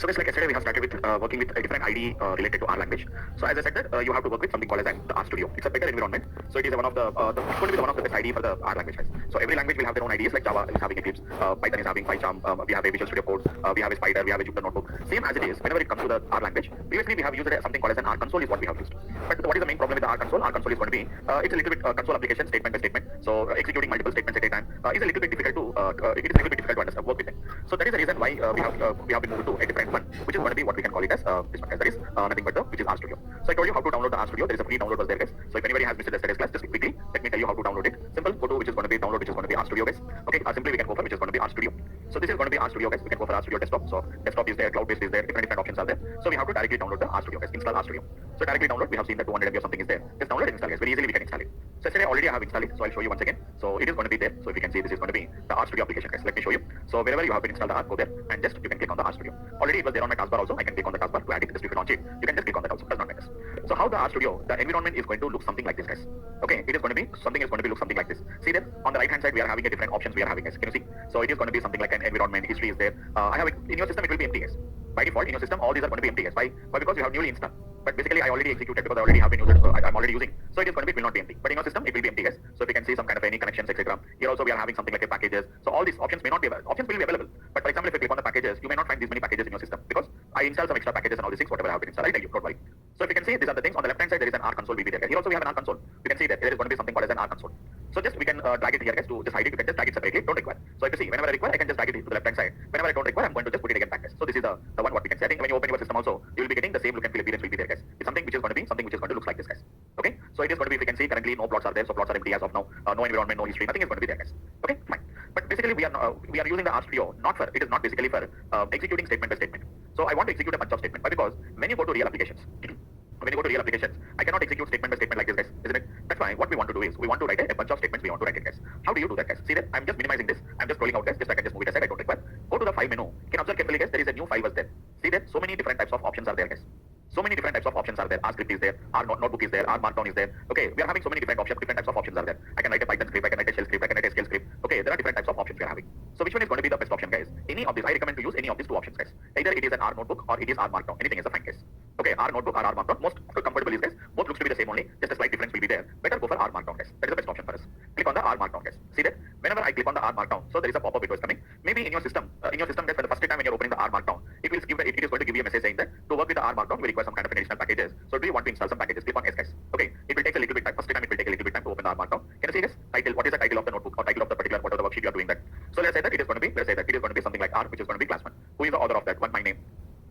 So guys, like yesterday we have started with working with a different IDE related to R language. So as I said that you have to work with something called as the R Studio. It's a better environment. So it is one of it's going to be one of the best IDE for the R language guys. So every language will have their own IDEs, like Java is having Eclipse, Python is having PyCharm, we have a Visual Studio Code, we have a Spider, we have a Jupyter Notebook. Same as it is whenever it comes to the R language. Previously we have used something called as an R console is what we have used. But what is the main problem with the R console? R console is going to be it's a little bit console application statement by statement. So executing multiple statements at a time is a little bit difficult to it is a little bit difficult to understand work with it. So that is the reason why we have been moved to a different one, which is going to be what we can call it as this one guys. That is nothing but which is R Studio. So I told you how to download the R Studio. There is a free download was there guys. So if anybody has missed yesterday's class, just quickly let me tell you how to download it. Simple, go to which is going to be download, which is going to be R Studio guys. Okay, simply we can go for which is going to be R Studio. So this is going to be R Studio guys. We can go for R Studio desktop. So desktop is there, cloud based is there, different options are there. So we have to directly download the R Studio guys. Install R Studio. So directly download. We have seen that 200 MB or something is there. Just download and install guys. Very easily we can install it. So yesterday already I have installed it. So I'll show you once again. So it is going to be there. So if you can see, this is going to be the R Studio application guys. Let me show you. So wherever you have been installed the R, go there and just you can click on the R Studio. Already it was there on my taskbar also. I can click on the taskbar to add it. Just if you launch it, you can just click on that also. Does not matter. So how the R Studio, the environment is going to look something like this guys. Okay, it is going to be something is going to be look something like this. See there on the right hand side we are having a different options we are having guys. Can you see? So it is going to be something like an environment, history is there. I have it in your system, it will be empty guys. By default in your system all these are going to be empty guys. Why? Because you have newly installed. But basically I already executed because I already have been using, I'm already using. So it is going to be, it will not be empty. But in your system it will be empty guys. So if you can see some kind of any connections etc. Here also we are having something like a packages. So all these options may not be available. Options will be available. But for example if you click on the packages, you may not find these many packages in your system because I installed some extra packages and all these things whatever I have been installed. I'll tell you, don't worry. So if you can see these are the things on the left hand side there is an R console will be there. Here also we have an R console. You can see that there is going to be something called as an R console. So just we can drag it here guys to just hide it. You can just drag it separately. Don't require. So if you see whenever I require I can just drag it to the left hand side. Whenever I don't require I'm going to just put it again back guys. So this is the one what we can see. I think when you open your system also you will be getting the same look and feel appearance will be there guys. It's something which is going to be something which is going to look like this guys. Okay. So it is going to be if you can see currently no plots are there. So plots are empty as of now. No environment, no history. Nothing is going to be there guys. Okay. Fine. But basically we are using the R Studio not for it is not basically for executing statement by statement. So I want to execute a bunch of statements. Why? Because when you go to real applications. When you go to real applications, I cannot execute statement by statement like this guys, isn't it? That's why what we want to do is we want to write a bunch of statements we want to write it guys. How do you do that guys? See that I'm just minimizing this. I'm just scrolling out guys. Just I can just move it aside. I don't require. Go to the file menu. You can observe carefully guys. There is a new file was there. See that so many different types of options are there guys. So many different types of options are there. R script is there. R notebook is there. R markdown is there. Okay, we are having so many different options. Different types of options are there. I can write a Python script. I can write a shell script. I can write a scale script. Okay, there are different types of options we are having. So which one is going to be the best option guys? Any of these. I recommend to use any of these two options guys. Either it is an R notebook or it is R markdown. Anything is a fine case. Okay, R notebook or R markdown. Most comfortable is guys. Both looks to be the same only. Just a slight difference will be there. Better go for R markdown guys. That is the best option for us. Click on the R markdown guys. See that? Whenever I click on the R markdown, so there is a pop-up window is coming. Maybe in your system guys, for the first time when you're opening the R markdown, it is going to give you a message saying that to work with the R markdown we require some kind of additional packages. So do you want to install some packages? Click on yes guys. Okay, it will take a little bit time. First time it will take a little bit time to open the R markdown. Can you see this? Title. What is the title of the notebook or title of the particular whatever the worksheet you are doing that? So let's say that it is going to be something like R, which is going to be class 1. Who is the author of that one? My name.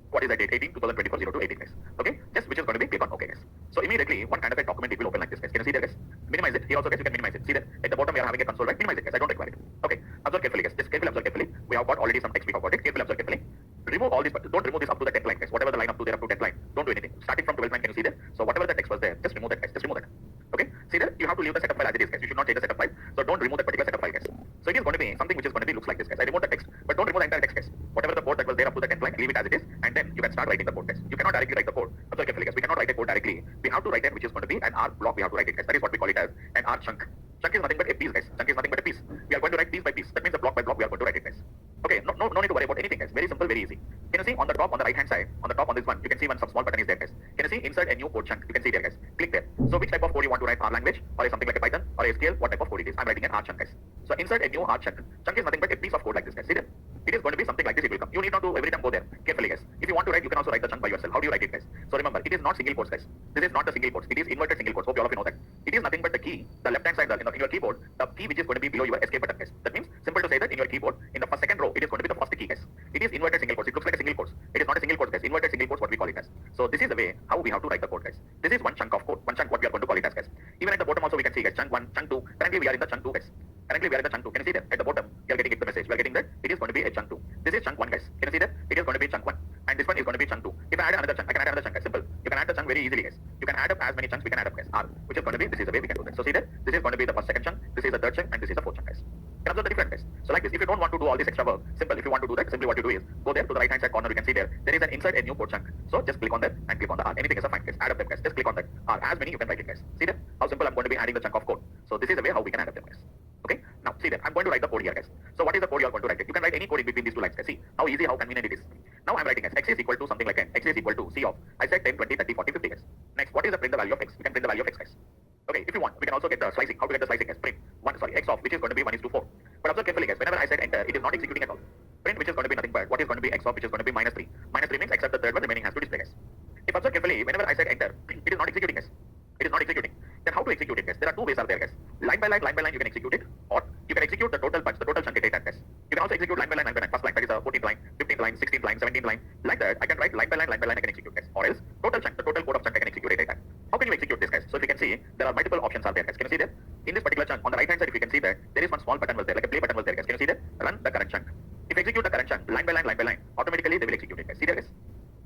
What is the date? 18/2024 02/18 guys. Okay, just which is going to be click on OK guys. So immediately one kind of a document it will open like this guys. Can you see there guys? Minimize it. Here also guys you can minimize it. See that at the bottom we are having a console right? Minimize it guys. I don't require it. Okay, observe carefully guys. Just carefully observe carefully. We have got already some text we have got it. Carefully observe carefully. Remove all this. Don't remove this up to the 10th line guys. Whatever the line up to there up to 10th line. Don't do anything. Starting from 12th line, can you see there? So whatever the text was there, just remove that guys. Just remove that. Okay. See there? You have to leave the setup file as it is guys. You should not change the setup file. So don't remove that particular setup file guys. So it is going to be something which is going to be looks like this guys. I remove the text, but don't remove the entire text guys. Whatever the code that was there up to the 10th line, leave it as it is, and then you can start writing the code guys. You cannot directly write the code. Observe carefully guys. We cannot write a code directly. We have to write it which is going to be an R block. We have to write it guys. That is what we call it as an R chunk. Chunk is nothing but a piece guys. Chunk is nothing but a piece. We are going to write piece by piece. That means the block by block we are going to write it guys. Okay, no need to worry about anything guys. Very simple, very easy. Can you see on the top on the right hand side, on the top on this one, you can see one some small button is there guys. Can you see insert a new code chunk? You can see there guys. Click there. So which type of code you want to write? R language or something like a Python or SQL? What type of code it is? I'm writing an R chunk guys. So insert a new R chunk. Chunk is nothing but a piece of code like this guys. See there? It is going to be something like this. It will come. You need not to every time go there. Carefully guys. If you want to write, you can also write the chunk by yourself. How do you write it guys? So remember, it is not single quotes guys. This is not the single quotes. It is inverted single quotes. Hope you all of you know that. It is nothing but the key, the left hand side in your keyboard, the key which is going to be below your escape button guys. That means simple to say that in your keyboard, in the first second row, it is going to be the first key guys. It is inverted single quotes. It looks like a single quotes. It is not a single quotes guys. Inverted single quotes what we call it guys. So this is the way how we have to write the code guys. This is one chunk of code. One chunk what we are going to call it as guys. Even at the bottom also we can see guys. Chunk 1, chunk 2. Currently we are in the chunk 2 guys. Currently we are in the chunk 2. Can you see that? At the bottom you are getting it the message. We are getting that it is going to be a chunk 2. This is chunk 1 guys. Can you see that? It is going to be chunk 1. And this one is going to be chunk 2. If I add another chunk, I can add another chunk guys. Simple. You can add the chunk very easily guys. You can add up as many chunks we can add up guys. R, which is going to be this is the way we can do that. So see that? This is going to be the first second chunk. This is the third chunk and this is the fourth chunk guys. Can observe the difference guys. So like this, if you don't want to do all this extra work, simple. If you want to do that, simply what you do is go there to the right hand side corner. You can see there is an insert a new code chunk. So just click on that and click on the R. Anything is a fine guys. Add up them guys. Just click on that R. As many you can write it guys. See that? How simple I'm going to be adding the chunk of code. So this is the way how we can add up them guys. Okay. Now see that I'm going to write the code here guys. So what is the code you are going to write? You can write any code in between these two lines guys. See how easy, how convenient it is. Now I'm writing as x is equal to something like n. X is equal to C of, I said 10, 20, 30, 40, 50 guys. Next, what is the print the value of x? We can print the value of x guys. Okay, if you want, we can also get the slicing. How to get the slicing as print x of which is going to be 1 is to 4. But observe carefully guys, whenever I said enter, it is not executing at all. Print which is going to be nothing but what is going to be x of which is going to be minus 3. Minus 3 means except the third one remaining has to display guys. If observe carefully, whenever I said enter, it is not executing guys. It is not executing. Then how to execute it guys? There are two ways are there guys. Line by line you can execute it, or you can execute the total bunch, the total chunk data guys. You can also execute line by line, first line, that is a 14th line, 15th line, 16th line, 17th line. Like that, I can write line by line I can execute guys. Or else total chunk, the total code of chunk I can execute at a time. How can you execute this guys? So if you can see, there are multiple options are there guys. Can you see that? In this particular chunk, on the right hand side, if you can see that, there is one small button was there, like a play button was there guys. Can you see that? Run the current chunk. If you execute the current chunk, line by line, automatically they will execute it guys. See that guys?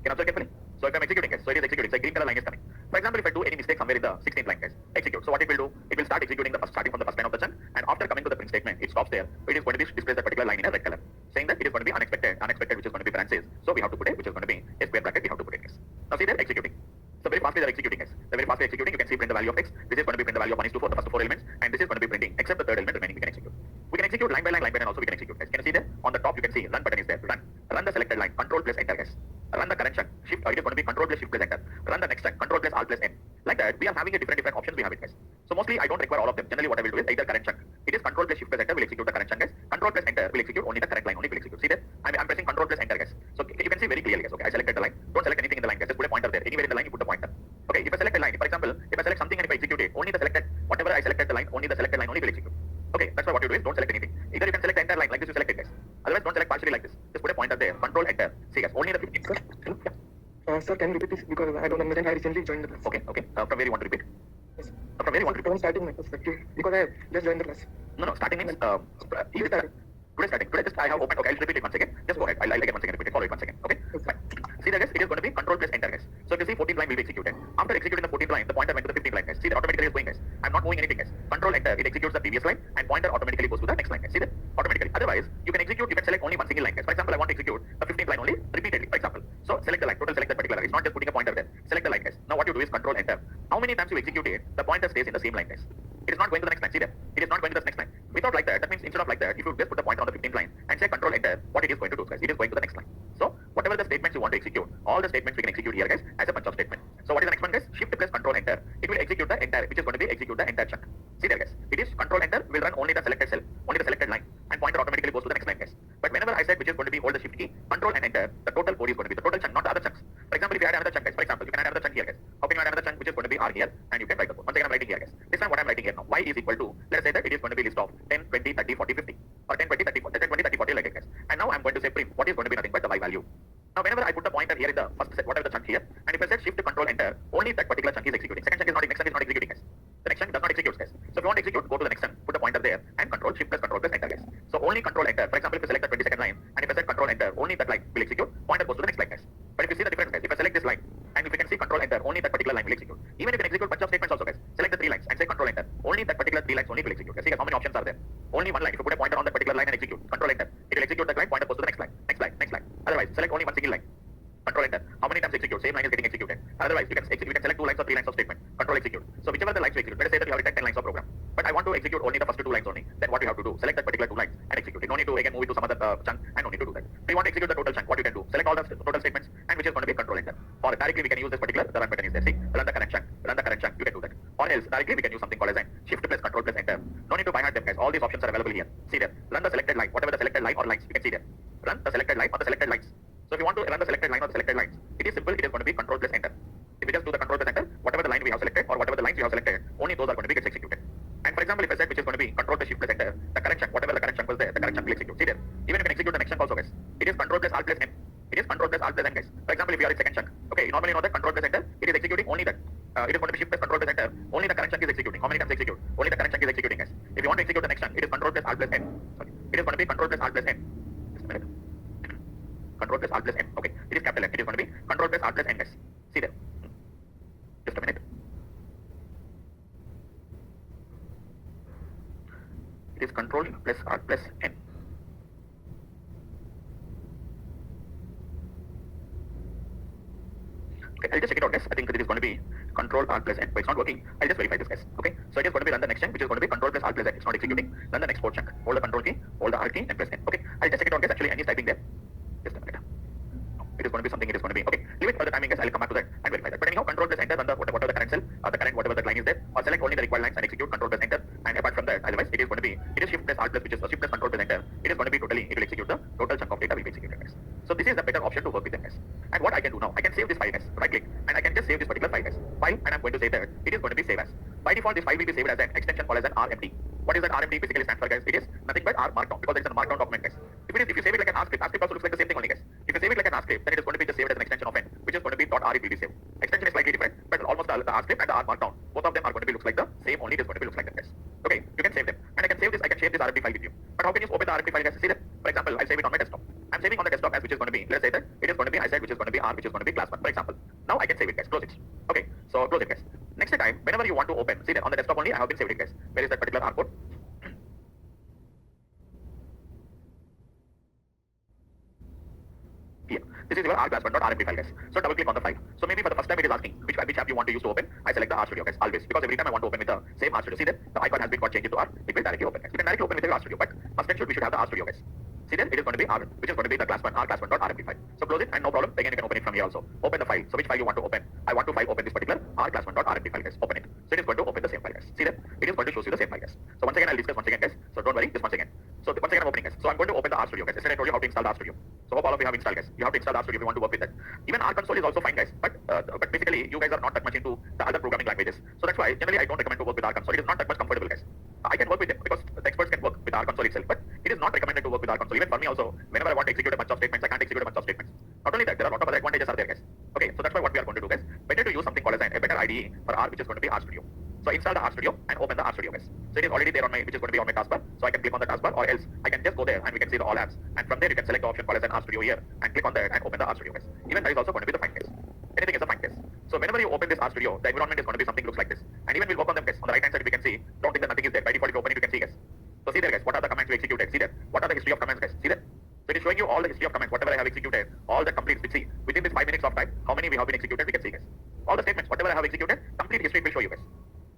Can you observe carefully? So if I'm executing guys, so it is executing, so a green color line is coming. For example, if I do any mistake somewhere in the 16th line guys, execute. So what it will do, it will start executing starting from the first line of the chunk, and after coming to the print statement, it stops there. It is going to be display that particular line in a red color, saying that it is going to be unexpected which is going to be parentheses. So we have to put it, which is going to be a square bracket, we have to put it guys. Now see there, executing. So very fastly they are executing guys. They're very fastly executing. You can see print the value of x. This is going to be print the value of 1 is to 4, the first 4 elements, and this is going to be printing except the third element remaining we can execute. We can execute line by line also we can execute guys. Can you see there? On the top you can see run button is there. Run the selected line, control plus enter guys. Run the current chunk, shift, it is going to be control plus shift plus enter. Run the next chunk, control plus alt plus n. Like that, we are having a different options we have it guys. So mostly I don't require all of them. Generally what I will do is either current chunk. It is control plus shift plus enter will execute the current chunk guys. Control plus enter will execute only the current line, only will execute. See that? I'm pressing control plus enter guys. So you can see very clearly guys. Okay, I selected the line. Don't select anything in the line guys. Just put a pointer there. Anywhere in the line you put the pointer. Okay, if I select a line, for example, if I select something and if I execute it, only the selected, whatever I selected the line, only the selected line only will execute. Okay, that's why what you do is don't select anything. Either you can select the entire line like this you select it guys. Otherwise don't select partially like this. Just put a pointer there. Control enter. See guys, only the 15. Sir, hello? Sir, can you repeat this because I don't understand. I recently joined the class. Okay. From where you want to repeat? Yes. From where you want to repeat? From starting my perspective because I just joined the class. No, starting means today starting. Today just I have opened. Okay, I'll repeat it once again. Just go ahead. I'll again once again repeat it. Follow it once again. Okay. Fine. See there guys, it is going to be control plus enter guys. So if you see 14th line will be executed. After executing the 14th line, the pointer went to the 15th line guys. See that automatically is going guys. I'm not moving anything guys. Control enter, it executes the previous line and pointer automatically goes to the next line guys. See that? Automatically. Otherwise, you can select only one single line guys. For example, I want to execute the 15th line only repeatedly. For example, so select the line, total select that particular line. It's not just putting a pointer there. Select the line guys. Now what you do is control enter. How many times you execute it, the pointer stays in the same line guys. It is not going to the next line. See that? It is not going to the next line. Without like that means instead of like that, if you just put the pointer on the 15th line and say control enter, what it is going to do guys, it is going to the next line. So whatever the statements you want to execute, all the statements we can execute here guys as a bunch of statements. So what is the next one guys? Shift plus control enter. It will execute the entire, which is going to be execute the entire chunk. See there guys. It is control enter will run only the selected cell, only the selected line, and pointer automatically goes to the next line guys. But whenever I said which is going to be hold the shift key, control and enter, the total code is going to be the total chunk, not the other chunks. For example, if you add another chunk guys, for example, you can add another chunk here guys. How can you add another chunk which is going to be R here, and you can write the code. Once again I'm writing here guys. This time what I'm writing here now, y is equal to, let us say that it is going to be list of 10, 20, 30, 40, 50, or 10, 20, 30, 40, 10, 20, 30, 40 like it guys. And now I'm going to say print what is going to be nothing but the y value. Now whenever I put the pointer here in the first set, whatever the chunk here, and if I set shift control enter, only that particular chunk is executing. Next chunk is not executing guys. The next chunk does not execute guys. So if you want to execute, go to the next chunk, put the pointer there, and control shift plus enter guys. So only control enter. For example, if you select the 22nd line, and if I set control enter, only that line will execute, pointer goes to the next line guys. But if you see the difference guys, if I select this line, and if you can see control enter, only that particular line will execute. Even if you can execute bunch of statements also guys, select the 3 lines and say control enter, only that particular 3 lines only will execute. See guys, how many options are there? Only one line. If you put a pointer on that particular line and execute, control enter, it will execute that line, pointer goes to the next line. Otherwise, select only one single line. Control enter. How many times execute? Same line is getting executed. Otherwise, you can select 2 lines or 3 lines of statement. Control execute. So whichever the lines you execute, let us say that you have written 10 lines of program. But I want to execute only the first 2 lines only. Then what you have to do? Select that particular 2 lines and execute it. No need to again move it to some other chunk and no need to do that. So you want to execute the total chunk. What you can do? Select all the total statements and which is going to be control enter. Or directly we can use this particular, the run button is there. See, run the current chunk. You can do that. Or else directly we can use something called as an shift plus control plus enter. No need to by heart them guys. All these options are available here. See there. Run the selected line. Whatever the selected line or lines you can see there. Run the selected line or the selected lines. So if you want to run the selected line or the selected lines, it is simple. It is going to be control plus enter. If we just do the control plus enter, whatever the line we have selected or whatever the lines we have selected, only those are going to be gets executed. And for example, if I said which is going to be control plus shift plus enter, the current chunk, whatever the current chunk was there, the current chunk will execute. See there. Even if you can execute the next chunk also guys, it is control plus alt plus n. It is control plus alt plus n guys. For example, if you are in second chunk, okay, you normally know that control plus enter, it is executing only that. It is going to be shift plus control plus enter. Only the current chunk is executing. How many times execute? Only the current chunk is executing guys. If you want to execute the next chunk, it is control plus alt plus n. Sorry, it is going to be control plus alt plus n. Just a minute. Control plus alt plus n. Okay, it is capital N. It is going to be control plus alt plus n guys. See there. Just a minute. It is control plus alt plus n. Okay, I'll just check it out guys. I think it is going to be control alt plus n, but it's not working. I'll just verify this guys. Okay, so it is going to be run the next chunk, which is going to be control plus alt plus n. It's not executing. Run the next 4 chunk. Hold the control key, hold the alt key, and press n. Okay, I'll just check it out guys. Actually, n is typing there. Just a minute. control presenter, it is going to be it will execute the total chunk of data will be executed, guys. So this is the better option to work with them, guys. And what I can do now, I can save this file, guys. Right click, and I can just save this particular file, guys. File, and I'm going to say that it is going to be saved as. By default, this file will be saved as an extension called as an RMD. What is that RMD basically stands for, guys? It is nothing but R Markdown, because it's a Markdown document, guys. If you save it like an R script also looks like the same thing only, guys. If you save it like an R script, then it is going to be just saved as an extension of N, which is going to be .R it will be saved. Extension is slightly different, but almost the R script and the R Markdown, both of them are going to be looks like the same, only it is going to be looks like that, guys. Okay, you can save them, and I can save this. I can share this RMD file with you. But how can you open the RMD file, guys? See that? For example, I'll save it on my desktop. I'm saving on the desktop as which is going to be. Let's say that it is going to be. I said which is going to be R, which is going to be class 1, for example. Now I can save it, guys. Close it. Okay, so close it, guys. Next time, whenever you want to open, see that on the desktop only I have been saved it, guys. Where is that particular R code? Here. This is your R class 1.rmp file, guys. So double click on the file. So maybe for the first time it is asking which app you want to use to open. I select the RStudio, guys, always, because every time I want to open with the same RStudio, see that the icon has been got changed to R. It will directly open, guys. You can directly open with your RStudio, but first and we should have the RStudio, guys. See then it is going to be R, which is going to be the class 1, R class 1.rmp file. So close it and no problem. Again you can open it from here also. Open the file. So which file you want to open? I want to open this particular R class 1.rmp file, guys. Open it. So it is going to open the same file, guys. See that it is going to show you the same file, guys. So once again I'll discuss once again, guys. So don't worry, just once again. So once again I'm opening, guys. So I'm going to open the RStudio, guys. Yesterday I told you how to install the RStudio. So hope all of you have installed, guys. You have to install RStudio if you want to work with that. Even R console is also fine, guys. But basically you guys are not that much into the other programming languages. So that's why generally I don't recommend to work with R console. It is not that much comfortable, guys. I can work with it because the experts can work with R console itself, but it is not recommended to work with R console. Even for me also, whenever I want to execute a bunch of statements, I can't execute a bunch of statements. Not only that, there are a lot of other advantages are there, guys. Okay, so that's why what we are going to do, guys. Better to use something called as a better IDE for R, which is going to be RStudio. So install the RStudio and open the RStudio, guys. So it is already there on my, which is going to be on my taskbar. So I can click on the taskbar, or else I can just go there and we can see the all apps. And from there you can select the option called as an RStudio here and click on that and open the RStudio, guys. Even that is also going to be the fine, guys. Anything is a fine, guys. So whenever you open this RStudio, the environment is going to be something looks like this. And even we'll work on them, guys. On the right hand side, we can see. Don't think that nothing is there. By default, if you open it, you can see, guys. So see there, guys. What are the commands we executed? See there. What are the history of commands, guys? See there. So it is showing you all the history of commands, whatever I have executed, all the complete. See within this 5 minutes of time, how many we have been executed, we can see, guys. All the statements, whatever I have executed, complete history it will show you, guys.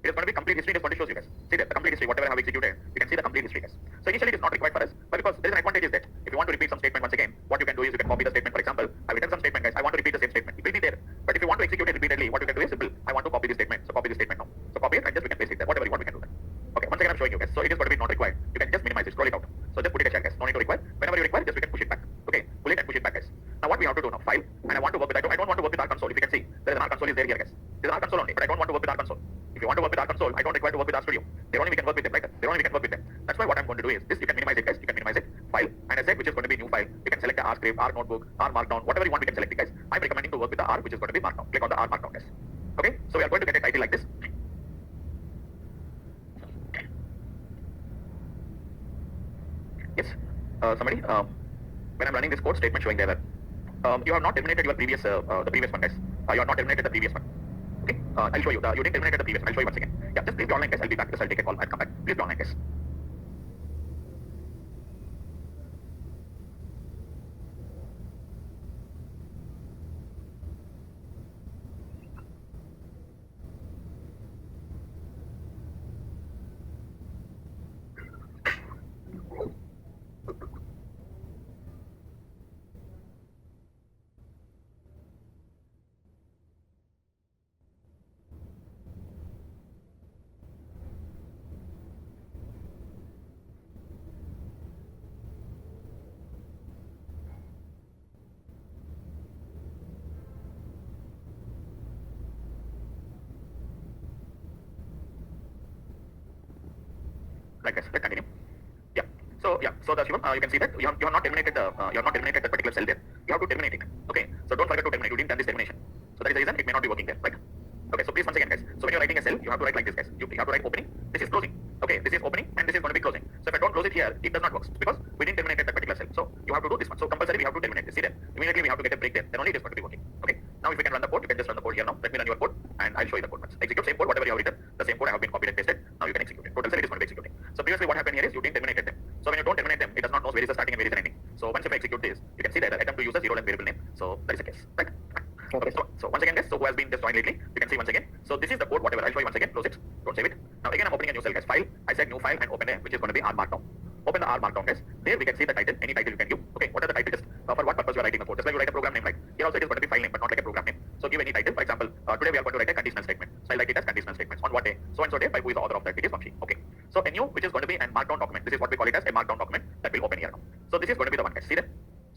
It is going to be complete history. It is going to show you, guys. See that the complete history, whatever I have executed, you can see the complete history, guys. So initially it is not required for us, but because there is an advantage is that if you want to repeat some statement once again, what you can do is you can copy the statement. For example, I have written some statement, guys. I want to repeat the same statement. It will be there. But if you want to execute it repeatedly, what you can do is simple. I want to copy this statement. So copy this statement now. So copy it and just we can paste it there. Whatever you want, we can do that. Okay, once again I'm showing you, guys. So it is going to be not required. You can just minimize it, scroll it out. So just put it as guys. No need to require. Whenever you require, just we can push it back. Okay, pull it and push it back, guys. Now what we have to do now? File, and I want to work with. I don't want to work with R console. If you can see, there is an R console is there here, guys. There is R console only, but I don't want to work with R console. If you want to work with R console, I don't require to work with RStudio. There only we can work with them, right? There only we can work with them. That's why what I'm going to do is this. You can minimize it, guys. You can minimize it. File, and I said which is going to be new file. You can select the R script, R notebook, R markdown, whatever you want. We can select it, guys. I'm recommending to work with the R, which is going to be markdown. Click on the R markdown, guys. Okay, so we are going to get a title like this. Yes, somebody. When I'm running this code, statement showing there that you have not terminated your previous the previous one, guys. You have not terminated the previous one. Okay, I'll show you. You didn't terminate the previous one. I'll show you once again. Yeah, just please be online, guys. I'll be back. Just I'll take a call. I'll come back. Please be online, guys. Right, guys. Let's continue. Yeah. So the Shivam, you can see that you have not terminated the particular cell there. You have to terminate it. Okay. So don't forget to terminate. You didn't done this termination. So that is the reason it may not be working there. Right. Okay. So please once again, guys. So when you're writing a cell, you have to write like this, guys. You have to write opening. This is closing. Okay. This is opening and this is going to be closing. So if I don't close it here, it does not work because we didn't terminate that particular cell. So you have to do this one. So compulsory we have to terminate this. See that? Immediately we have to get a break there. Then only it is going to be working. Okay. Now if we can run the code, you can just run the code here now. Let me run your code and I'll show you the code. Execute same code, whatever you have written. The same code I have been copied and pasted. Now you can execute it. Total cell it is going to be executing. So previously what happened here is you didn't terminate them. So when you don't terminate them, it does not know where is the starting and where is the ending. So once if I execute this, you can see that the attempt to use a zero length variable name. So that is the case. Right? Okay. So once again, guys. So who has been just joined lately? You can see once again. So this is the code. Whatever I'll show you once again. Close it. Don't save it. Now again, I'm opening a new cell, guys. File. I said new file and open it, which is going to be R markdown. Open the R markdown, guys. There we can see the title. Any title you can give. Okay. What are the title? Just for what purpose you are writing the code? Just like you write a program name, right? Here also it is going to be file name, but not like a program name. So give any title. For example, today we are going to write a conditional statement. So I'll write it as conditional statements. On what day? So and so day. By who is the author of that? It is Vamshi. Okay. So a new, which is going to be a markdown document. This is what we call it as a markdown document. that will open here now. So this is going to be the one, guys. See that?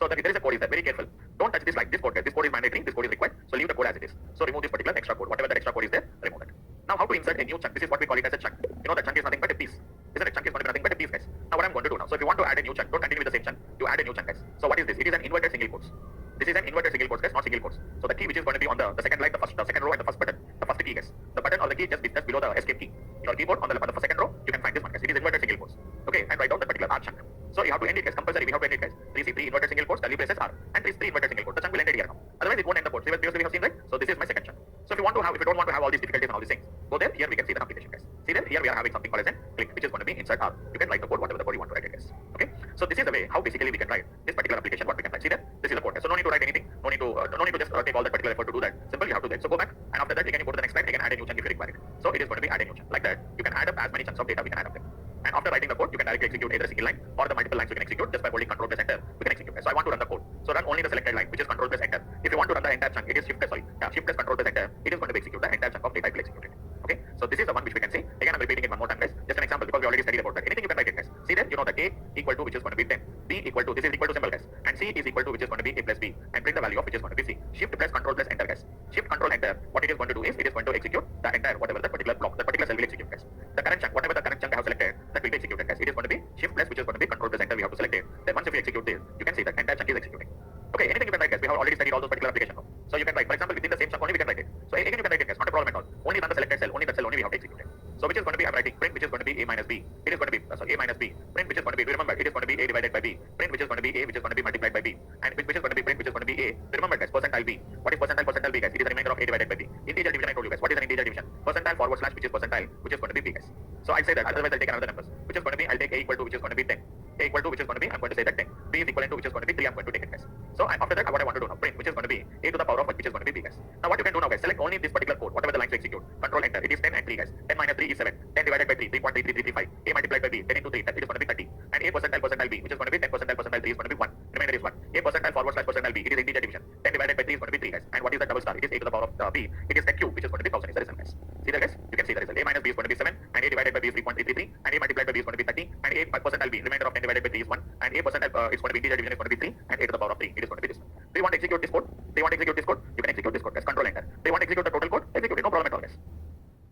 So there is a code is there. Very careful. Don't touch this like this code, guys. This code is mandatory. This code is required. So leave the code as it is. So remove this particular extra code. Whatever that extra code is there, remove it. Now how to insert a new chunk? This is what we call it as a chunk. You know that chunk is nothing but a piece. Isn't it? Chunk is nothing but a piece, guys. Now what I'm going to do now. So if you want to add a new chunk, don't continue with the same chunk. You add a new chunk, guys. So what is this? It is an inverted single quotes. This is an inverted single quotes, guys, not single quotes. So the key which is going to be on the second line, the second row and the first button, the first key, guys. The button or the key just below the escape key. Your keyboard on the second row, you can find this one, guys. It is inverted single quotes. Okay, and write down the particular R chunk. So you have to end it, guys. Compulsory, we have to end it, guys. 3 inverted single quotes, curly braces R, and 3 inverted single quotes. The chunk will end it here now. Otherwise, it won't end the code. Previously we have seen, right? So this is my second chunk. So if you don't want to have all these difficulties and all these things, go there. Here we can see the application, guys. See there? Here we are having something called as a click, which is going to be insert R. You can write the code, whatever the code you want to write it, guys. Okay. So this is the way how basically we can write this particular application. What we can write. See there? This is the code, guys. So no need to write anything. No need to just take all that particular effort to do that. Simple, you have to do that. So go back, and after that, again you go to the next slide. Again add a new chunk if you require it. So it is going to be add a new chunk like that. You can add up as many chunks of data we can add up them. And after writing the code, you can directly execute either a single line or the multiple lines you can execute just by holding Control plus Enter. We can execute. So I want to run the code. So run only the selected line, which is Control plus Enter. If you want to run the entire chunk, it is Shift plus Control plus Enter. It is going to execute the entire chunk of data it will execute it. Okay. So this is the one which we can see. Again, I'm repeating it one more time, guys. Just an example because we already studied about that. Anything you can write it, guys. See there, you know that A equal to which is going to be 10, B equal to this is equal to symbol, guys, and C is equal to which is going to be A plus B, and print the value of which is going to be C. Shift plus Control plus Enter, guys. Shift Control Enter. What it is going to do is it is going to execute the entire whatever the particular block, the particular cell will execute, guys. The current chunk, whatever the current chunk I have selected, that will be executed, guys. It is going to be Shift plus which is going to be Control plus Enter. We have to select it. Then once if we execute this, you can see that entire chunk is executing. Okay, anything you can write, guys. We have already studied all those particular applications now. So you can write, for example, within the same chunk only we can write it. So again you can write it, guys. Not a problem at all. Only run the selected cell. Only that cell only we have to execute it. So which is going to be I'm writing print which is going to be A minus B. It is going to be A minus B. Print which is going to be remember it is going to be A divided by B. Print which is going to be A which is going to be multiplied by B. And which is going to be print which is going to be A. Remember, guys, percentile B. What is percentile B, guys? It is a remainder of A divided by B. Integer division I told you, guys. What is an integer division? Percentile forward slash which is percentile which is going to be B, guys. So I'll say that. Otherwise I'll take another numbers. Which is going to be I'll take A equal to which is going to be 10. A equal to which is going to be I'm going to say that 10. B is equivalent to which is going to be 3. I'm going to take it, guys. So after that what I want to do now print which is going to be A to the power of which is going to be B, guys. Now what you can do now, guys, select only this particular code, whatever the lines to execute. Control Enter. It is 10 and 3, guys. 10 minus 3 is 7. 10 divided by 3, 3.33335. A multiplied by B, 10 into 3, that it is going to be 30. And A percentile B, which is going to be 10 percentile 3 is going to be 1. Remainder is 1. A percentile forward slash percentile B, it is integer division. 10 divided by 3 is going to be 3, guys. And what is the double star? It is A to the power of B. It is 10 cube, which is going to be 1000 is the result, guys. See that, guys? You can see the result. A minus B is going to be 7, and A divided by B is 3.333, and A multiplied by B is going to be 30, and A percentile B, remainder of 10 divided by 3 is 1, and A percentile is going to be integer division is going to be 3, and A to the power of 3, it is going to be this one. Do you want to execute this code? They want to execute this code? You can execute this code, guys. Control Enter. They want to execute the total code? Execute it. No problem at all, guys.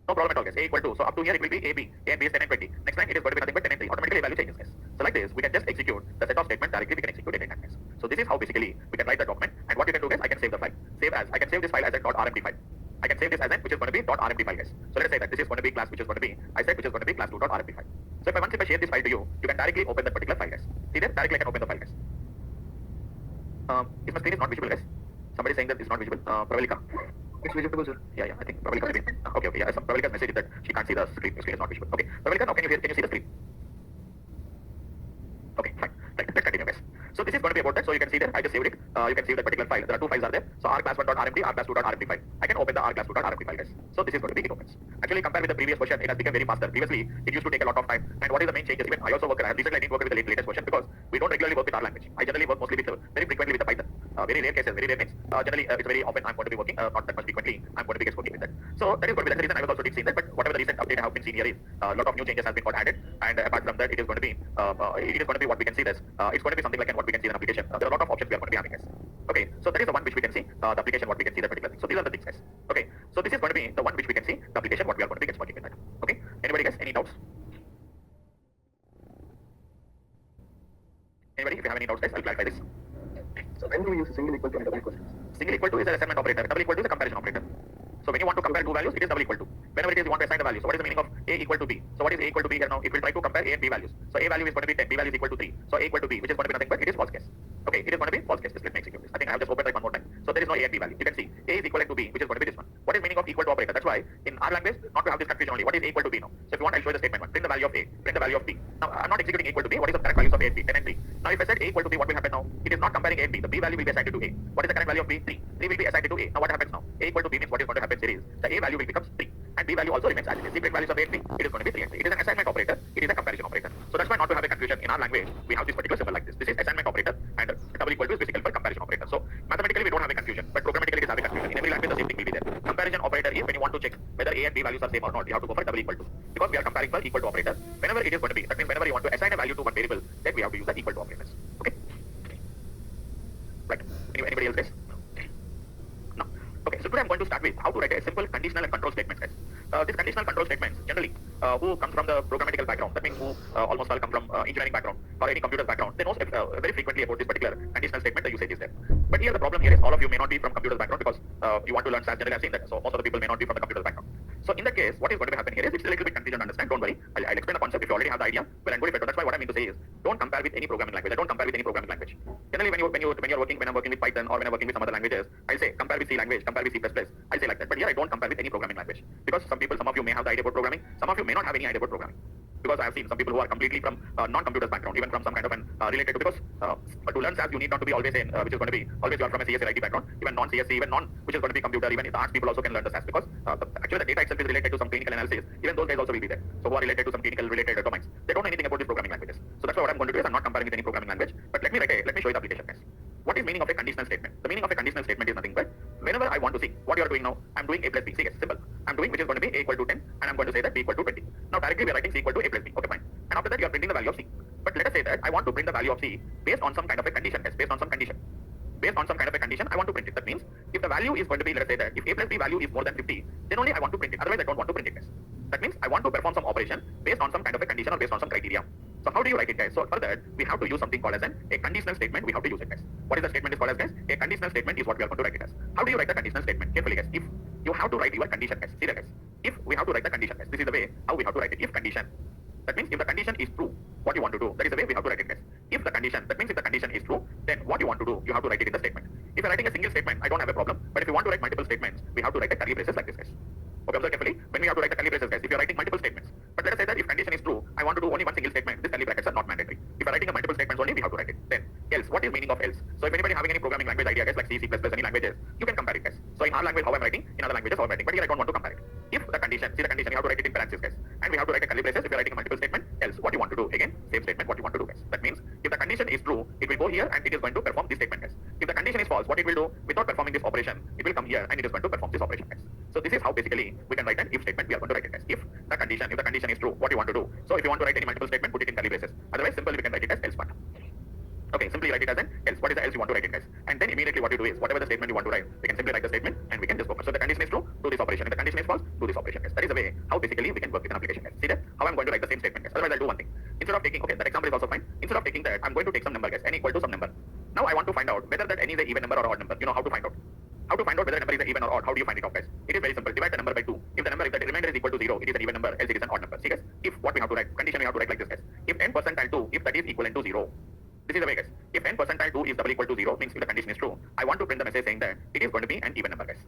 No problem at all, guys. A equal to. So up to here it will be AB. A and B is 10 and 20. Next line it is going to be nothing but 10 and 3. Automatically value changes, guys. So like this, we can just execute the set of statements directly. We can execute it in that, guys. So this is how basically we can write the document. And what you can do, guys, I can save the file. I can save this file as a .rmd file. I can save this as an which is going to be .rmd file, guys. So let's say that this is going to be class which is going to be which is going to be class2.rmd file. So once I share this file to you, you can directly open that particular file, guys. See there? Directly I can open the file, guys. If my screen is not visible, guys. Somebody saying that it's not visible. Pravalika. It's visible, sir. Yeah, I think Pravalika maybe. Okay. Yeah, Pravalika's message is that she can't see the screen. The screen is not visible. Okay. Pravalika, now can you see the screen? Okay, fine. Right, let's continue, guys. So this is going to be about that. So you can see there, I just saved it. You can save that particular file. There are two files are there. So rclass1.rmd, rclass2.rmd file. I can open the rclass2.rmd file, guys. So this is going to be it opens. Actually, compared with the previous version, it has become very faster. Previously, it used to take a lot of time. And what is the main changes? Even I also work. Recently, I didn't work with the latest version because we don't regularly work with our language. I generally work mostly with very frequently with the Python. Very rare cases, very rare means. Generally, it's very often I'm going to be working, not that much frequently. I'm going to be working with that. So that is going to be the reason I was also seeing that. But whatever the recent update I have been seeing here is a lot of new changes has been got added. And apart from that, it is going to be what we can see this. It's going to be something like what we can see in an application. There are a lot of options we are going to be having, guys. Okay, so that is the one which we can see the application what we can see that particular thing. So these are the things, guys. Okay, so this is going to be the one which we can see the application what we are going to be working with that. Okay, anybody guys? Any doubts? Anybody? If you have any doubts, guys, I'll clarify this. So when do we use single equal to and double equal to? Single equal to is an assignment operator. Double equal to is a comparison operator. So when you want to compare two values, it is double equal to. Whenever it is you want to assign the value. So what is the meaning of A equal to B? So what is A equal to B here now? It will try to compare A and B values. So A value is going to be 10, B value is equal to 3. So A equal to B, which is going to be nothing but it is false case. Okay, it is going to be false case. Just let me execute this. I think I have just opened it one more time. So there is no A and B value. You can see A is equivalent to B, which is going to be this one. What is meaning of equal to operator? That's why in our language, not to have this confusion only. What is A equal to B now? So if you want, I'll show you the statement one. Print the value of A, print the value of B. Now I'm not executing A equal to B. What is the correct values of A and B? 10 and 3. Now if I said A equal to B, what will happen now? It is not comparing A and B. The B value will be assigned to A. What is the correct value of B? 3. 3 will be assigned to A. Now what happens now? A equal to B means what is going to happen here is the A value will become 3 and B value also remains as it is. Secret values of A and B, it is going to be 3 and 3. It is an assignment operator. It is a comparison operator. So that's why not to have a confusion in our language, we have this particular symbol like this. This is assignment operator and double equal to is basically for comparison operator. So mathematically we don't have a confusion, but programmatically it is having confusion. In every language the same thing will be there. Comparison operator is when you want to check whether A and B values are same or not, you have to go for double equal to. Because we are comparing for equal to operator. Whenever it is going to be, that means whenever you want to assign a value to one variable, then we have to use the equal equal to operator. Okay. Right. Anybody else, guys? No. Okay, so today I'm going to start with how to write a simple conditional and control statements, guys. These conditional control statements, generally, who comes from the programmatical background, that means who almost all come from engineering background or any computer background, they know very frequently about this particular conditional statement, the usage is there. But here the problem here is all of you may not be from computer background because you want to learn SAS. Generally I've seen that, so most of the people may not be from the computer background. So in the case, what is going to happen here is it's a little bit confusing to understand. Don't worry, I'll explain the concept. If you already have the idea, well and good. If that's why what I mean to say is, don't compare with any programming language. I don't compare with any programming language. Generally, when I'm working with Python or when I'm working with some other languages, I say compare with C language, compare with C++. I say like that. But here I don't compare with any programming language because some of you may have the idea about programming, some of you may not have any idea about programming. Because I have seen some people who are completely from non-computers background, even from some kind of an related to, because to learn SAS you need not to be always in which is going to be always you are from a CSC IT background, even non-CSC, even non which is going to be computer, even the arts people also can learn the SAS because actually the data itself is related to some clinical analysis. Even those guys also will be there. So who are related to some clinical related domains, they don't know anything about these programming languages. So that's why what I'm going to do is I'm not comparing with any programming language, but let me show you the application, guys. What is meaning of a conditional statement? The meaning of a conditional statement is nothing but whenever I want to see what you are doing now, I'm doing a plus b. See, guys, simple. I'm doing which is going to be a equal to 10, and I'm going to say that b equal to 20. Now directly we are writing c equal to a plus b. Okay, fine. And after that you are printing the value of c. But let us say that I want to print the value of c based on some kind of a condition, guys. Based on some condition, I want to print it. That means if the value is going to be, let us say that if a plus b value is more than 50, then only I want to print it. Otherwise I don't want to print it, guys. That means I want to perform some operation based on some kind of a condition or based on some criteria. So how do you write it, guys? So for that, we have to use something called as a conditional statement. We have to use it, guys. What is the statement is called as, guys? A conditional statement is what we are going to write it as. How do you write the conditional statement? Carefully, guys. If you have to write your condition, guys. See that, guys. If we have to write the condition, guys. This is the way how we have to write it. If condition. That means if the condition is true, what you want to do, that is the way we have to write it, guys. If the condition, that means if the condition is true, then what you want to do, you have to write it in the statement. If you're writing a single statement, I don't have a problem. But if you want to write multiple statements, we have to write the curly braces like this, guys. Okay, observe carefully. When we have to write the curly braces, guys, if you're writing multiple statements, but let us say that if condition is true, I want to do only one single statement, this curly brackets are not mandatory. If you're writing a multiple statements only, we have to write it. Then, else, what is meaning of else? So if anybody having any programming language idea, guys, like C, C++, any languages, you can compare it, guys. So in our language, how I'm writing, in other languages, how I'm writing, but here I don't want to compare it. If the condition, see the condition, you have to write it in parentheses, guys. And we have to write a curly braces if you're writing a multiple statement, else, what you want to do, again, same statement, what you want to do, guys. That means, if the condition is true, it will go here and it is going to perform this statement, guys. If the condition is false, what it will do, without performing this operation, it will come here and it is going to perform this operation, guys. So this is how basically we can write an if statement, we are going to write it, guys. If the condition is true, what you want to do. So if you want to write any multiple statement, put it in curly braces. Otherwise, simply we can write it as else part. Okay, simply write it as an else. What is the else you want to write it, guys? And then immediately what you do is, whatever the statement you want to write, we can simply write the statement and we can just go. So the condition is true, do this operation. If the condition is false, do this operation, guys. That is the way how basically we can work with an application, guys. See that? How I'm going to write the same statement, guys. Otherwise, I'll do one thing. Instead of taking, okay, that example is also fine. Instead of taking that, I'm going to take some number, guys. N equal to some number. Now I want to find out whether that N is an even number or odd number. You know how to find out. How to find out whether a number is an even or odd? How do you find it out, guys? It is very simple. Divide the number by 2. If the remainder is equal to 0, it is an even number, else it is an odd number. See, guys? If what we have to write, condition we have to write like this, guys. If n percentile 2, if that is equivalent to 0. This is the way, guys. If n percentile 2 is double equal to 0, means if the condition is true, I want to print the message saying that it is going to be an even number, guys.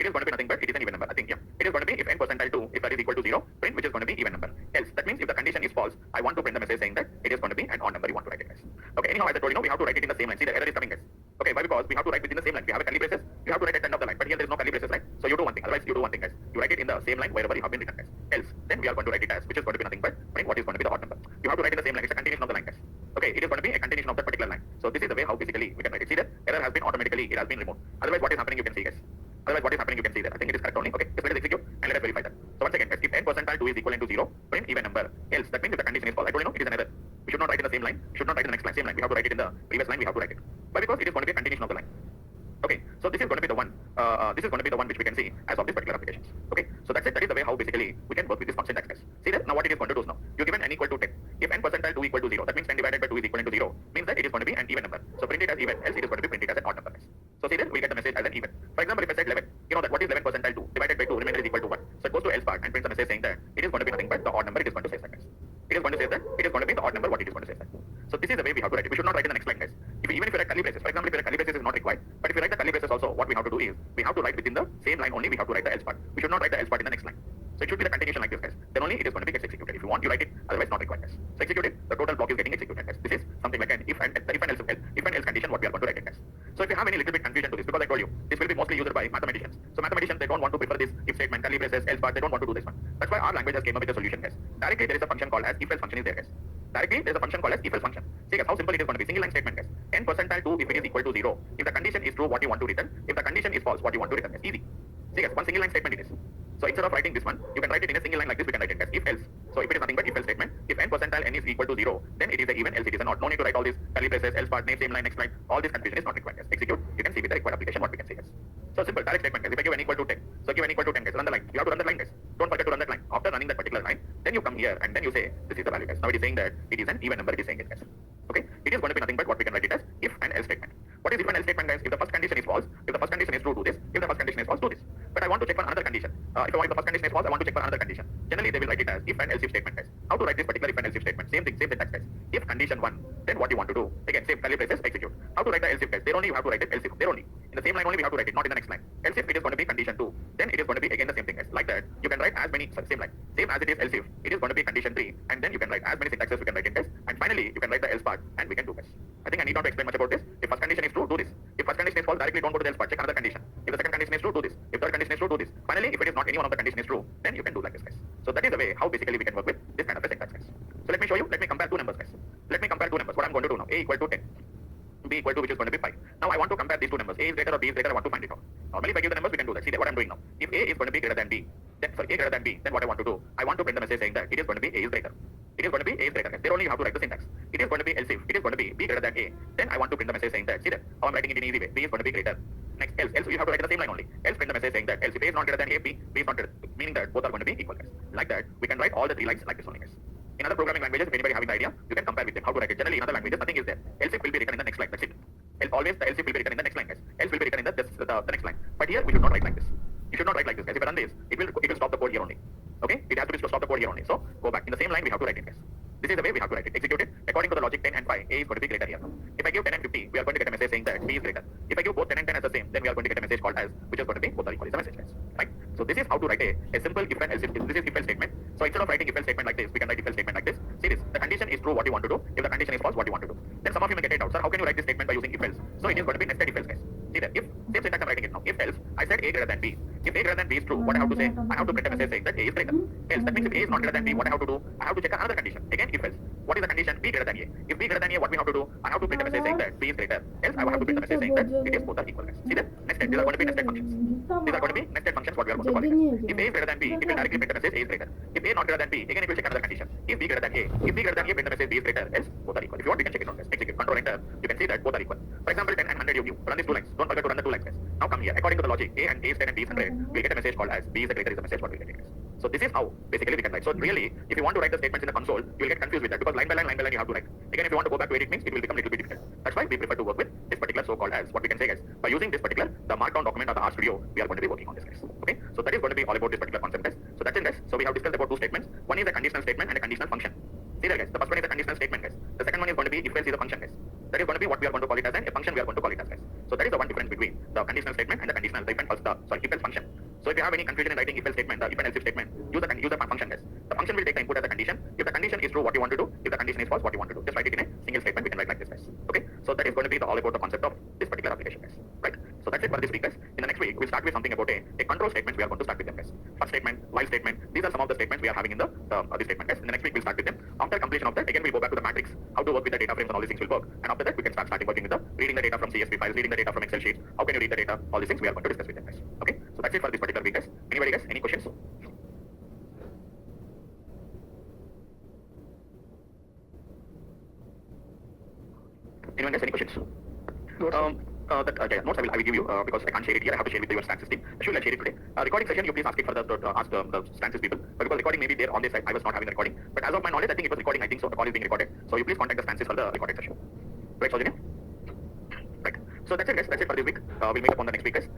It is going to be nothing but it is an even number. I think, yeah. It is going to be if n percentile 2, if that is equal to 0, print which is going to be even number. Else, that means if the condition is false, I want to print the message saying that it is going to be an odd number. You want to write it, guys. Okay, anyhow, as I told you, we have to write it in the same line. See, the error is coming, guys. Okay, why? Because we have to write within the same line. We have a curly braces, you have to write at the end of the line. But here there is no curly braces, right? So you do one thing. Otherwise, you do one thing, guys. You write it in the same line wherever you have been written, guys. Else, then we are going to write it as which is going to be nothing but print what is going to be the odd number. You have to write in the same line. It's a continuation of the line, guys. Okay, it is going to be a continuation of that particular line. So this is the way how basically we can write it. See that error has been automatically, it has been removed. Otherwise, what is happening, you can see, guys. Otherwise, what is happening, you can see that. I think it is correct only. Okay, just let us execute and let us verify that. So once again, guys, if n percentile 2 is equivalent to 0, print even number. Else, that means if the condition is false. I told you, no, it is an error. We should not write in the same line. We should not write in the next line. Same line. We have to write it in the previous line. We have to write it. But because it is going to be a continuation of the line. Okay, so this is going to be the one. This is going to be the one which we can see as of this particular application. Okay, so that's it. That is the way how basically we can work with this function text, guys. See that? Now what it is going to do is now you given n equal to 10. If n percentile 2 equal to 0, that means 10 divided by 2 is equivalent to 0. Means that it is going to be an even number. So print it as even. Else it is going to be printed as an odd number, guys. So see that we get the message as an even. For example, if I said 11, you know that what is 11 percentile 2 divided by 2 remainder is equal to 1. So it goes to else part and prints the message saying that it is going to be nothing but the odd number. It is going to say that, guys. It is going to say that it is going to be the odd number. What it is going to say that. So this is the way we have to write it. We should not write in the next line, guys. Even if you write curly braces, for example, if you write curly braces is not required, but if you write the curly braces also, what we have to do is we have to write within the same line only. We have to write the else part. We should not write the else part in the next line. So it should be the continuation like this, guys. Then only it is going to be executed. If you want, you write it. Otherwise, not required, guys. So execute it. The total block is getting executed, guys. This is something like an if and else condition. What we are going to write it, guys. So if you have any little bit confusion to this, because I told you this will be mostly used by mathematicians. So mathematicians they don't want to prefer this if statement, curly braces, else part. They don't want to do this one. That's why our language has came up with a solution, guys. Directly there is a function called as if else function is there, guys. Directly there is a function called as if else function. See, guys, how simple it is going to be. Single line statement, guys. N percentile 2 if it is equal to 0. If the condition is true, what you want to return. If the condition is false, what you want to return. Guys. Easy. See, guys, one single line statement it is. So instead of writing this one, you can write it in a single line like this. We can write it as if else. So if it is nothing but if else statement, if n percentile n is equal to 0, then it is an even, else it is a not. No need to write all these curly braces, else part, name, same line, next line. All this confusion is not required, guys. Execute. You can see with the required application what we can say, guys. So simple, direct statement, guys. If I give n equal to 10, so give n equal to 10, guys. Run the line. You have to run the line, guys. Don't forget to run that line. After running that particular line, then you come here and then you say this is the value, guys. Now it is saying that it is an even number. It is saying it, guys. Okay. It is going to be nothing but what we can write it as if and else statement. What is if and else statement, guys? If the first condition is false, if the first condition is true, do this. If the first condition is false, do this. But I want to check for another condition. If the first condition is false, I want to check for another condition. Generally, they will write it as if and else if statement, guys. How to write this particular if and else if statement? Same thing, same syntax, guys. If condition 1, then what you want to do? Again, same curly braces, execute. How to write the else if, guys? There only you have to write it else if. There only. In the same line only we have to write it, not in the next line. Else if it is going to be condition 2, then it is going to be again the same thing, guys. Like that, you can write as many, same line. Same as it is else if, it is going to be condition 3, and then you can write as many syntaxes we can write it, guys. And finally, you can write the else part, and we can do, guys. I think I need not to explain much about this. If first condition is true, do this. If first condition is false, directly don't go to the else part, check another condition. If the second condition is true, do this. If third condition is true, do this. Finally, if it is not any one of the condition is true, then you can do like this, guys. So that is the way how basically we can work with this kind of a syntax, guys. So let me show you, let me compare two numbers, guys. Let me compare two numbers. What I'm going to do now, a equal to 10. B equal to which is going to be 5. Now I want to compare these two numbers. A is greater or B is greater, I want to find it out. Normally if I give the numbers, we can do that. See what I'm doing now. If A is going to be greater than B, then A greater than B, then what I want to do, I want to print the message saying that it is going to be A is greater. It is going to be A is greater. There only you have to write the syntax. It is going to be else if, it is going to be B greater than A. Then I want to print the message saying that, see that, how I'm writing it in easy way. B is going to be greater. Next, else you have to write the same line only. Else print the message saying that else if A is not greater than A, B is not greater, meaning that both are going to be equal, guys. Like that, we can write all the three lines like this only, guys. In other programming languages, if anybody having the idea, you can compare with them how to write it. Generally, in other languages, nothing is there. Else if will be written in the next line. That's it. Always the else if will be written in the next line, guys. Else will be written in the next line. But here we should not write like this. You should not write like this, guys. If I run this, it will stop the code here only. Okay? It has to be to stop the code here only. So go back. In the same line, we have to write it, guys. This is the way we have to write it. Execute it according to the logic 10 and 5. A is going to be greater here. If I give 10 and 50, we are going to get a message saying that B is greater. If I give both 10 and 10 as the same, then we are going to get a message called as, which is going to be both are equal. Is the message, guys. Right? So this is how to write a simple if and else if. This is if else statement. So instead of writing if else statement like this, we can write if else statement like this. See this. The condition is true, what you want to do. If the condition is false, what you want to do. Then some of you may get it out. Sir, how can you write this statement by using if else? So it is going to be nested if else, guys. See that. If same syntax I'm writing it now. If else, I said A greater than B. If A greater than B is true, what I have to say? I have to print a message saying that A is greater. Else, that means if A is not greater than B, what I have to do? I have to check another condition. Again, if else. What is the condition? B greater than A. If B greater than A, what we have to do? I have to print a message saying that B is greater. Else, I have to print a message saying that it is both are equal, guys. See that? Nested. These are going to be nested functions. These are going to be nested functions, what we are going to call it, guys. If A is greater than B, it will directly print the message A is greater. If A is not greater than B, again it will check another condition. If B greater than A, if B greater than A, print the message B is greater. Else, both are equal. If you want, we can check it out, guys. Execute. Control enter. You can see that both are equal. For example, 10 and 100 you give. Run these two lines. Don't forget to run the two lines, guys. Now come here. According to the logic, A and A is 10 and B is 100, we'll get a message called as B is the greater is the message what we'll get, guys. So this is how basically we can write. So really, if you want to write the statements in the console, you will get confused with that because line by line you have to write. Again, if you want to go back to edit means it will become a little bit difficult. That's why we prefer to work with this particular so-called as what we can say, guys. By using this particular the markdown document or the RStudio, we are going to be working on this, guys. Okay. So that is going to be all about this particular concept, guys. So that's it, guys. So we have discussed about two statements. One is a conditional statement and a conditional function. See that, guys. The first one is a conditional statement, guys. The second one is going to be if else is a function, guys. That is going to be what we are going to call it as, and a function we are going to call it as, guys. So that is the one difference between the conditional statement and the conditional if and else function. So if you have any confusion in writing if else statement, the if and else if statement, use the function, guys. The function will take the input as a condition. If the condition is true, what you want to do. If the condition is false, what you want to do. Just write it in a single statement. We can write like this, guys. Okay. So that is going to be all about the concept of this particular application, guys. Right. So that's it for this week, guys. In the next week, we'll start with something about a control statements. We are going to start with them, guys. First statement, while statement. These are some of the statements we are having in the this statement, guys. In the next week, we'll start with them. After completion of that, again we'll go back to the matrix, how to work with the data frames and all these things will work. And after that, we can start working with the reading the data from CSV files, reading the data from Excel sheets. How can you read the data? All these things we are going to discuss with them, guys. Okay. So that's it for this particular week, guys. Anybody, guys? Any questions? Anyone, guys? Any questions? No, sir. Yeah, notes I will give you because I can't share it here. I have to share with your Stances team. Sure, I'll share it today. Recording session, you please ask it for ask the Stances people. But because recording may be there on this side, I was not having the recording. But as of my knowledge, I think it was recording. I think so. The call is being recorded. So you please contact the Stances for the recorded session. Right, Saujanya? Right. So that's it, guys. That's it for this week. We'll make up on the next week, guys.